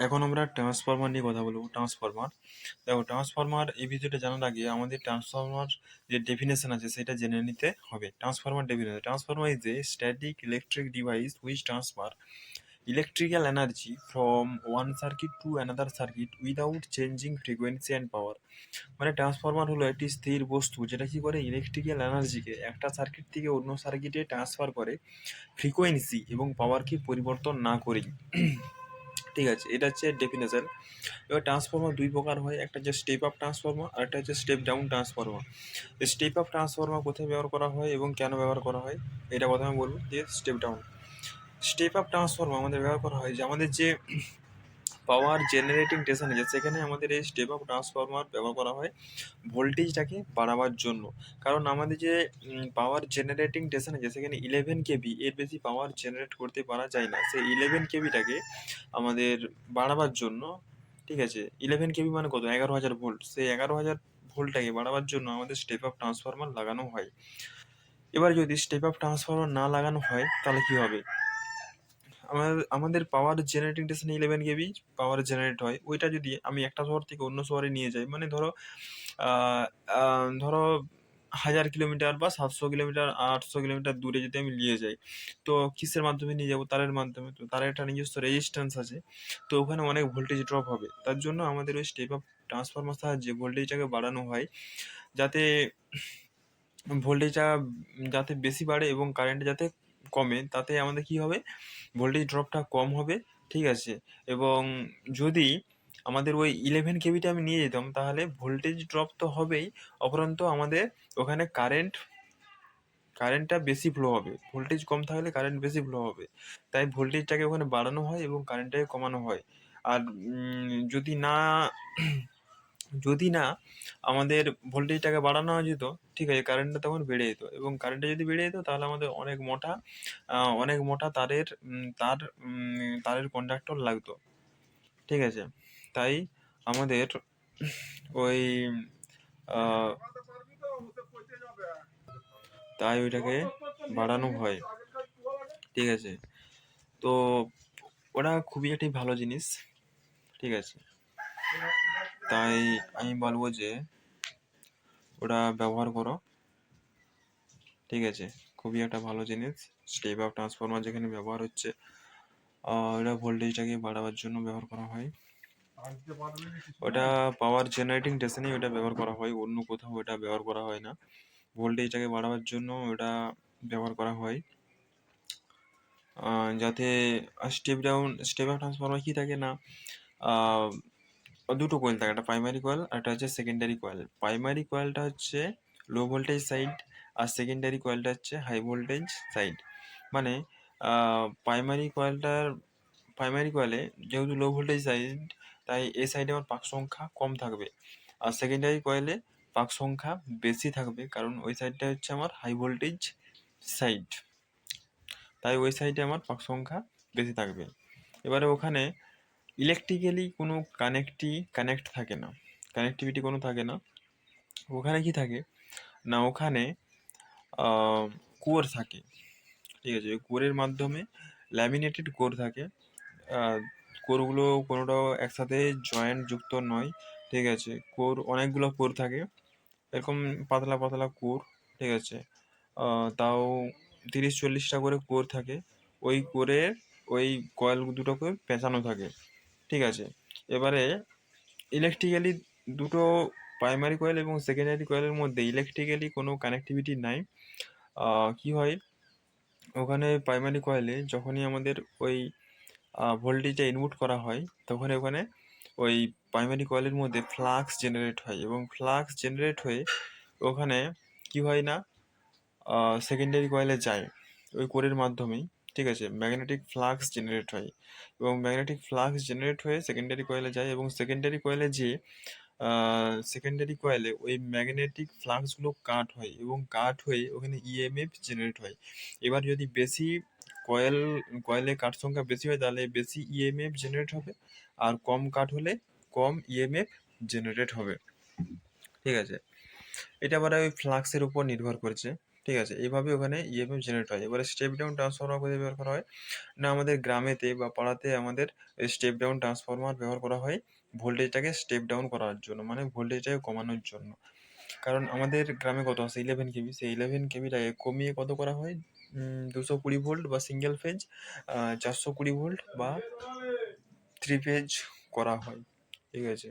এখন আমরা ট্রান্সফরমার নিয়ে কথা বলবো। ট্রান্সফরমার এই ভিডিওটা জানার আগে আমাদের ট্রান্সফরমার যে ডেফিনেশন আছে সেটা জেনে নিতে হবে। Transformer is a static electric device which transfer electrical energy from one circuit to another circuit without changing frequency and power. মানে ট্রান্সফরমার হলো একটি স্থির বস্তু যেটা কি করে ইলেকট্রিক্যাল এনার্জিকে একটা সার্কিট থেকে অন্য সার্কিটে ট্রান্সফার করে ফ্রিকোয়েন্সি এবং পাওয়ারকে পরিবর্তন না করেই। ঠিক আছে, এটা হচ্ছে ডেফিনেশন। এবার ট্রান্সফরমার দুই প্রকার হয়, একটা হচ্ছে স্টেপ আপ ট্রান্সফরমার আর একটা হচ্ছে step down transformer. Step up transformer কোথায় ব্যবহার করা হয় এবং কেন ব্যবহার করা হয় এটা প্রথমে বলবো, যে স্টেপ আপ ট্রান্সফরমার আমাদের ব্যবহার করা হয় যে আমাদের যে পাওয়ার জেনারেটিং স্টেশন আছে সেখানে আমাদের এই স্টেপ আপ ট্রান্সফরমার ব্যবহার করা হয় ভোল্টেজটাকে বাড়াবার জন্য। কারণ আমাদের যে পাওয়ার জেনারেটিং স্টেশন আছে সেখানে 11 কেভি এর বেশি পাওয়ার জেনারেট করতে পারা যায় না। সেই 11 কেভিটাকে আমাদের বাড়াবার জন্য, ঠিক আছে, 11 কেভি মানে কত, 11,000 ভোল্ট, সেই 11,000 ভোল্টটাকে বাড়াবার জন্য আমাদের স্টেপ আপ ট্রান্সফরমার লাগানো হয়। এবার যদি স্টেপ আপ ট্রান্সফরমার না লাগানো হয় তাহলে কি হবে, আমাদের পাওয়ার জেনারেটিং স্টেশনে 11 কেভি পাওয়ার জেনারেট হয়, ওইটা যদি আমি একটা শহর থেকে অন্য শহরে নিয়ে যাই, মানে ধরো 1000 কিলোমিটার বা 700 কিলোমিটার 800 কিলোমিটার দূরে যদি আমি নিয়ে যাই, তো কিসের মাধ্যমে নিয়ে যাবো, তারের মাধ্যমে। তো তার একটা নিজস্ব রেজিস্ট্যান্স আছে, তো ওখানে অনেক ভোল্টেজ ড্রপ হবে। তার জন্য আমাদের ওই স্টেপ আপ ট্রান্সফরমার সাহায্যে ভোল্টেজটাকে বাড়ানো হয়, যাতে ভোল্টেজটা যাতে বেশি বাড়ে এবং কারেন্ট যাতে কমে, তাতে আমাদের কি হবে, ভোল্টেজ ড্রপটা কম হবে। ঠিক আছে, এবং যদি আমাদের ওই 11 কেভিটা আমি নিয়ে যেতাম তাহলে ভোল্টেজ ড্রপ তো হবেই, অপরন্ত আমাদের ওখানে কারেন্টটা বেশি ফ্লো হবে। ভোল্টেজ কম থাকলে কারেন্ট বেশি ফ্লো হবে, তাই ভোল্টেজটাকে ওখানে বাড়ানো হয় এবং কারেন্টটাকে কমানো হয়। আর যদি না আমাদের ভোল্টেজটাকে বাড়ানো যেত, ঠিক আছে, কারেন্টটা তখন বেড়ে যেত, এবং কারেন্টটা যদি বেড়ে যেত তাহলে আমাদের অনেক মোটা তারের কন্ডাক্টর লাগতো। ঠিক আছে, তাই আমাদের ওই আহ, তাই ওইটাকে বাড়ানো হয়। ঠিক আছে, তো ওটা খুবই একটি ভালো জিনিস। ঠিক আছে, তাই আমি বলবো যে ওটা ব্যবহার করো। ঠিক আছে, খুবই একটা ভালো জিনিস স্টেপ আপ ট্রান্সফরমার যেখানে ব্যবহার হচ্ছে। এটা ভোল্টেজটাকে বাড়াবার জন্য ব্যবহার করা হয়। ওটা পাওয়ার জেনারেটিং স্টেশনে ওটা ব্যবহার করা হয়, অন্য কোথাও ওটা ব্যবহার করা হয় না। ভোল্টেজটাকে বাড়াবার জন্য ওটা ব্যবহার করা হয়, যাতে স্টেপ আপ ট্রান্সফরমার কি থাকে না, দুটো কয়েল থাকে, একটা প্রাইমারি কয়েল আর একটা হচ্ছে সেকেন্ডারি কয়েল। প্রাইমারি কয়েলটা হচ্ছে লো ভোল্টেজ সাইড আর সেকেন্ডারি কয়েলটা হচ্ছে হাই ভোল্টেজ সাইড। মানে প্রাইমারি কয়েলে যেহেতু লো ভোল্টেজ সাইড, তাই এই সাইডে আমার পাক সংখ্যা কম থাকবে, আর সেকেন্ডারি কয়েলে পাক সংখ্যা বেশি থাকবে, কারণ ওই সাইডটা হচ্ছে আমার হাই ভোল্টেজ সাইড, তাই ওই সাইডে আমার পাক সংখ্যা বেশি থাকবে। এবারে ওখানে ইলেকট্রিক্যালি কোনো কানেক্টিভিটি কোনো থাকে না। ওখানে কি থাকে না, ওখানে কোর থাকে। ঠিক আছে, ওই কোরের মাধ্যমে ল্যামিনেটেড কোর থাকে। কোরগুলো কোনোটাও একসাথে জয়েন্ট যুক্ত নয়। ঠিক আছে, অনেকগুলো কোর থাকে, এরকম পাতলা পাতলা কোর। ঠিক আছে, তাও 30-40টা করে কোর থাকে। ওই কয়েল দুটোকে পেঁচানো থাকে। ঠিক আছে, এবারে ইলেকট্রিক্যালি দুটো প্রাইমারি কয়েল এবং সেকেন্ডারি কয়েলের মধ্যে ইলেকট্রিক্যালি কোনো কানেক্টিভিটি নাই। কি হয়, ওখানে প্রাইমারি কয়েলে যখনই আমাদের ওই ভোল্টেজটা ইনপুট করা হয়, তখন ওখানে ওই প্রাইমারি কয়েলের মধ্যে ফ্লাক্স জেনারেট হয়, এবং ফ্লাক্স জেনারেট হয়ে ওখানে কি হয় না, সেকেন্ডারি কয়েলে যায় ওই কোরের মাধ্যমেই। ঠিক আছে, ম্যাগনেটিক ফ্লাক্স জেনারেট হয়, এবং ম্যাগনেটিক ফ্লাক্স জেনারেট হয়ে সেকেন্ডারি কয়েলে যায়, এবং সেকেন্ডারি কয়েলে ওই ম্যাগনেটিক ফ্লাক্সগুলো কাট হয়ে ওখানে ইএমএফ জেনারেট হয়। এবার যদি বেশি কয়েলে কাট সংখ্যা বেশি হয় তাহলে বেশি ইএমএফ জেনারেট হবে, আর কম কাট হলে কম ইএমএফ জেনারেট হবে। ঠিক আছে, এটা আবার ওই ফ্লাক্সের উপর নির্ভর করছে। ঠিক আছে, এইভাবে ওখানে ইএমএফ জেনারেট হয়। এবারে স্টেপ ডাউন ট্রান্সফরমার কোথায় ব্যবহার করা হয়? না আমাদের গ্রামেতে বা পাড়াতে আমাদের স্টেপ ডাউন ট্রান্সফরমার ব্যবহার করা হয় ভোল্টেজটাকে স্টেপ ডাউন করার জন্য, মানে ভোল্টেজটাকে কমানোর জন্য। কারণ আমাদের গ্রামে কত আছে 11 কেভি, সেই 11 কেভিটাকে কমিয়ে কত করা হয় 220 ভোল্ট বা সিঙ্গেল ফেজ, 420 ভোল্ট বা থ্রি ফেজ করা হয়। ঠিক আছে।